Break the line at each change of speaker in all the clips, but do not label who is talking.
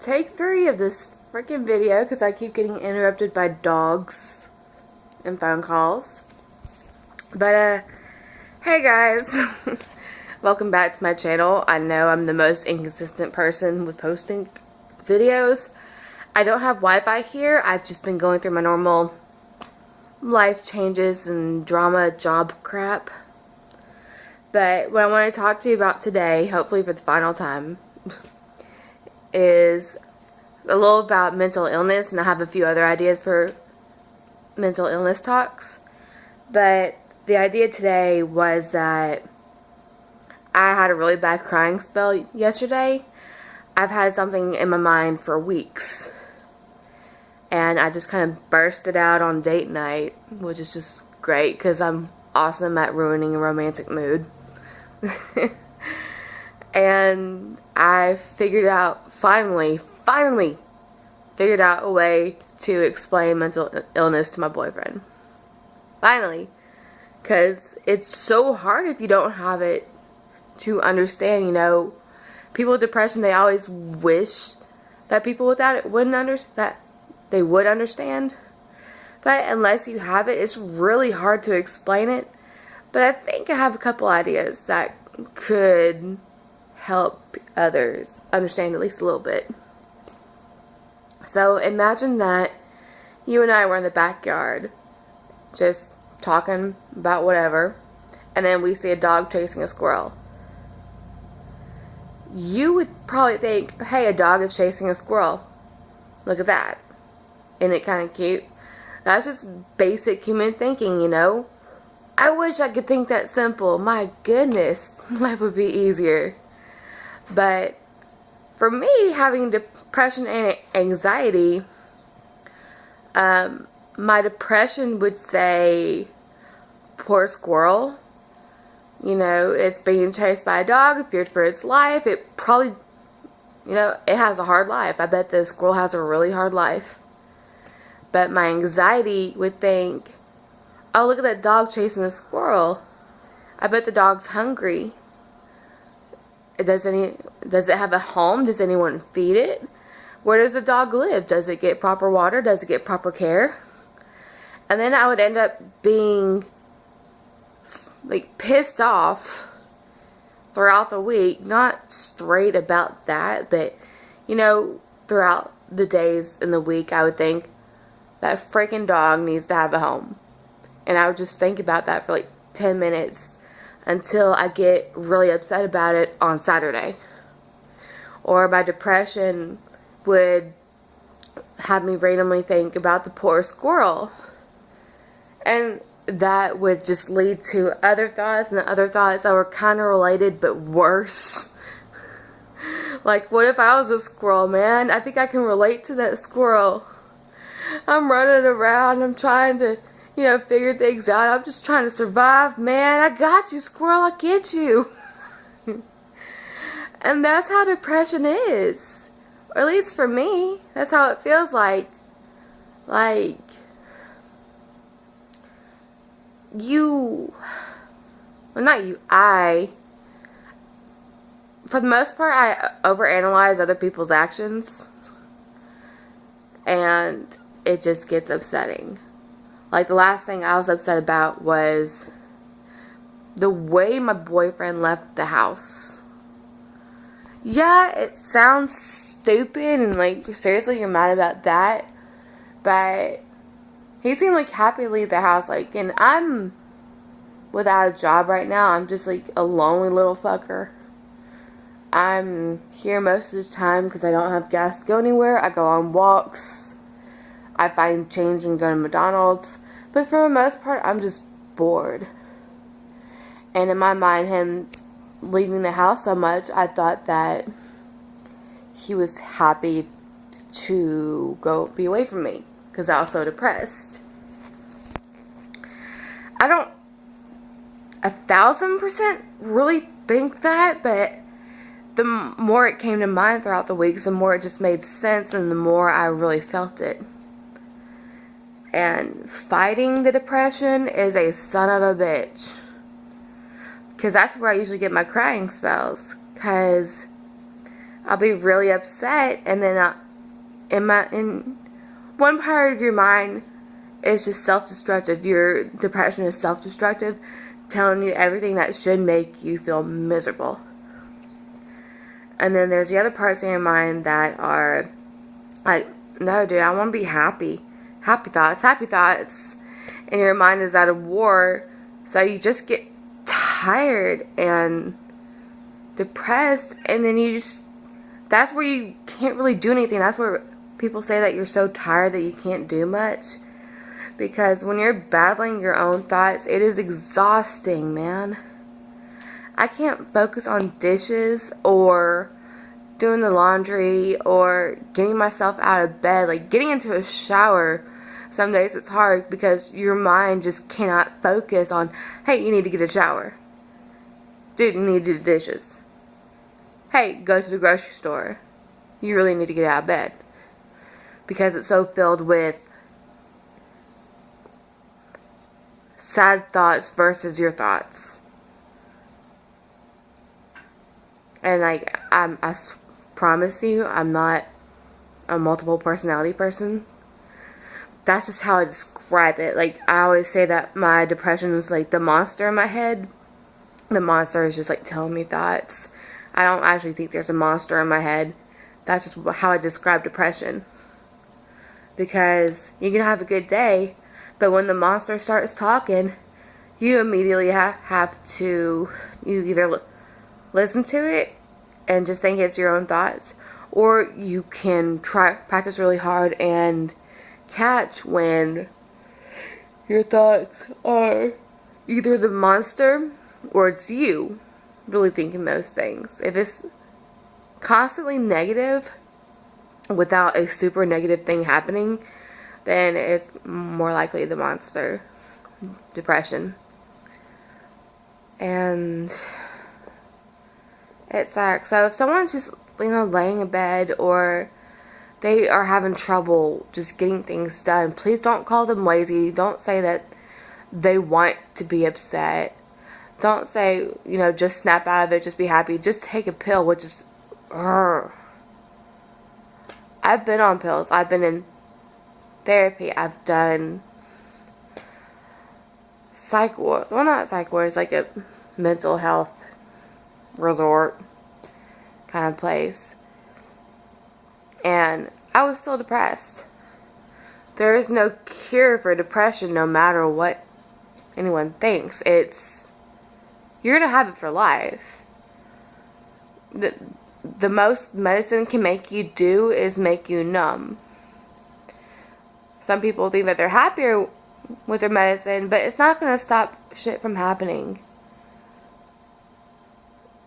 Take 3 of this freaking video because I keep getting interrupted by dogs and phone calls. But, hey guys. Welcome back to my channel. I know I'm the most inconsistent person with posting videos. I don't have Wi-Fi here. I've just been going through my normal life changes and drama job crap. But what I want to talk to you about today, hopefully for the final time, is a little about mental illness, and I have a few other ideas for mental illness talks. But the idea today was that I had a really bad crying spell yesterday. I've had something in my mind for weeks, and I just kind of bursted out on date night, which is just great because I'm awesome at ruining a romantic mood. And I figured out, finally figured out a way to explain mental illness to my boyfriend. Finally. Because it's so hard if you don't have it to understand, you know. People with depression, they always wish that people without it would understand. But unless you have it, it's really hard to explain it. But I think I have a couple ideas that could help others understand at least a little bit. So imagine that you and I were in the backyard just talking about whatever, and then we see a dog chasing a squirrel. You would probably think, hey, a dog is chasing a squirrel. Look at that. Isn't it kind of cute? That's just basic human thinking, you know. I wish I could think that simple. My goodness, life would be easier. But for me, having depression and anxiety, my depression would say, poor squirrel. You know, it's being chased by a dog, feared for its life. It probably, you know, it has a hard life. I bet the squirrel has a really hard life. But my anxiety would think, oh, look at that dog chasing a squirrel. I bet the dog's hungry. Does it have a home? Does anyone feed it? Where does the dog live? Does it get proper water? Does it get proper care? And then I would end up being like pissed off throughout the week. Not straight about that, but you know, throughout the days in the week, I would think that freaking dog needs to have a home. And I would just think about that for like 10 minutes until I get really upset about it on Saturday. Or my depression would have me randomly think about the poor squirrel. And that would just lead to other thoughts and other thoughts that were kind of related but worse. Like, what if I was a squirrel, man? I think I can relate to that squirrel. I'm running around, I'm trying to, you know, figure things out. I'm just trying to survive, man. I got you, squirrel. I get you. And that's how depression is. Or at least for me. That's how it feels like. Like, for the most part, I overanalyze other people's actions. And it just gets upsetting. Like, the last thing I was upset about was the way my boyfriend left the house. Yeah, it sounds stupid and like, seriously, you're mad about that. But he seemed like happy to leave the house. Like, and I'm without a job right now. I'm just like a lonely little fucker. I'm here most of the time because I don't have gas to go anywhere. I go on walks. I find change and go to McDonald's. But for the most part, I'm just bored. And in my mind, him leaving the house so much, I thought that he was happy to go be away from me because I was so depressed. I don't 1,000% really think that, but the more it came to mind throughout the weeks, the more it just made sense and the more I really felt it. And fighting the depression is a son of a bitch. Because that's where I usually get my crying spells. Because I'll be really upset, and then in one part of your mind is just self-destructive. Your depression is self-destructive, telling you everything that should make you feel miserable. And then there's the other parts in your mind that are like, no, dude, I want to be happy. Happy thoughts, happy thoughts. And your mind is at a war, so you just get tired and depressed, and then that's where you can't really do anything. That's where people say that you're so tired that you can't do much. Because when you're battling your own thoughts, it is exhausting, man. I can't focus on dishes or doing the laundry or getting myself out of bed. Like, getting into a shower, some days it's hard because your mind just cannot focus on, hey, you need to get a shower. Dude, you need to do the dishes. Hey, go to the grocery store. You really need to get out of bed. Because it's so filled with sad thoughts versus your thoughts. And like, I promise you, I'm not a multiple personality person. That's just how I describe it. Like, I always say that my depression is like the monster in my head. The monster is just like telling me thoughts. I don't actually think there's a monster in my head. That's just how I describe depression. Because you can have a good day, but when the monster starts talking, you immediately have to, you either listen to it and just think it's your own thoughts, or you can practice really hard and catch when your thoughts are either the monster or it's you really thinking those things. If it's constantly negative without a super negative thing happening, then it's more likely the monster, depression. And it sucks. So if someone's just, laying in bed, or they are having trouble just getting things done, please don't call them lazy. Don't say that they want to be upset. Don't say, just snap out of it, just be happy. Just take a pill, which is, I've been on pills. I've been in therapy. I've done psych ward. Well, not psych ward. It's like a mental health resort kind of place. And I was still depressed. There is no cure for depression, no matter what anyone thinks. You're going to have it for life. The most medicine can make you do is make you numb. Some people think that they're happier with their medicine, but it's not going to stop shit from happening.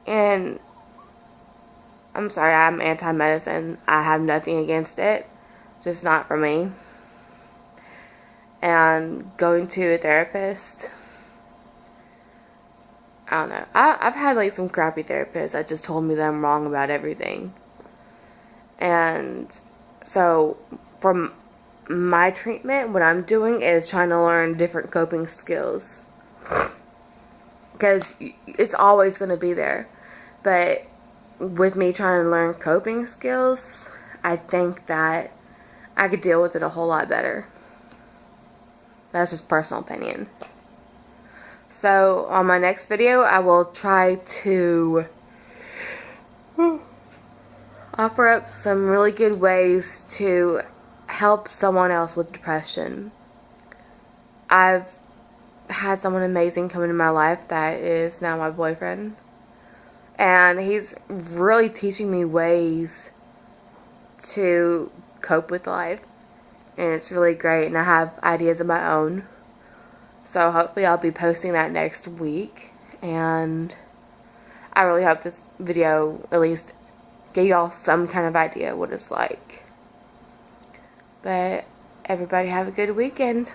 And I'm sorry, I'm anti-medicine. I have nothing against it. Just not for me. And going to a therapist, I don't know. I've had some crappy therapists that just told me that I'm wrong about everything. And so from my treatment, what I'm doing is trying to learn different coping skills. Because it's always going to be there. But with me trying to learn coping skills, I think that I could deal with it a whole lot better. That's just personal opinion. So on my next video, I will try to offer up some really good ways to help someone else with depression. I've had someone amazing come into my life that is now my boyfriend. And he's really teaching me ways to cope with life. And it's really great. And I have ideas of my own. So hopefully I'll be posting that next week. And I really hope this video at least gave y'all some kind of idea what it's like. But everybody have a good weekend.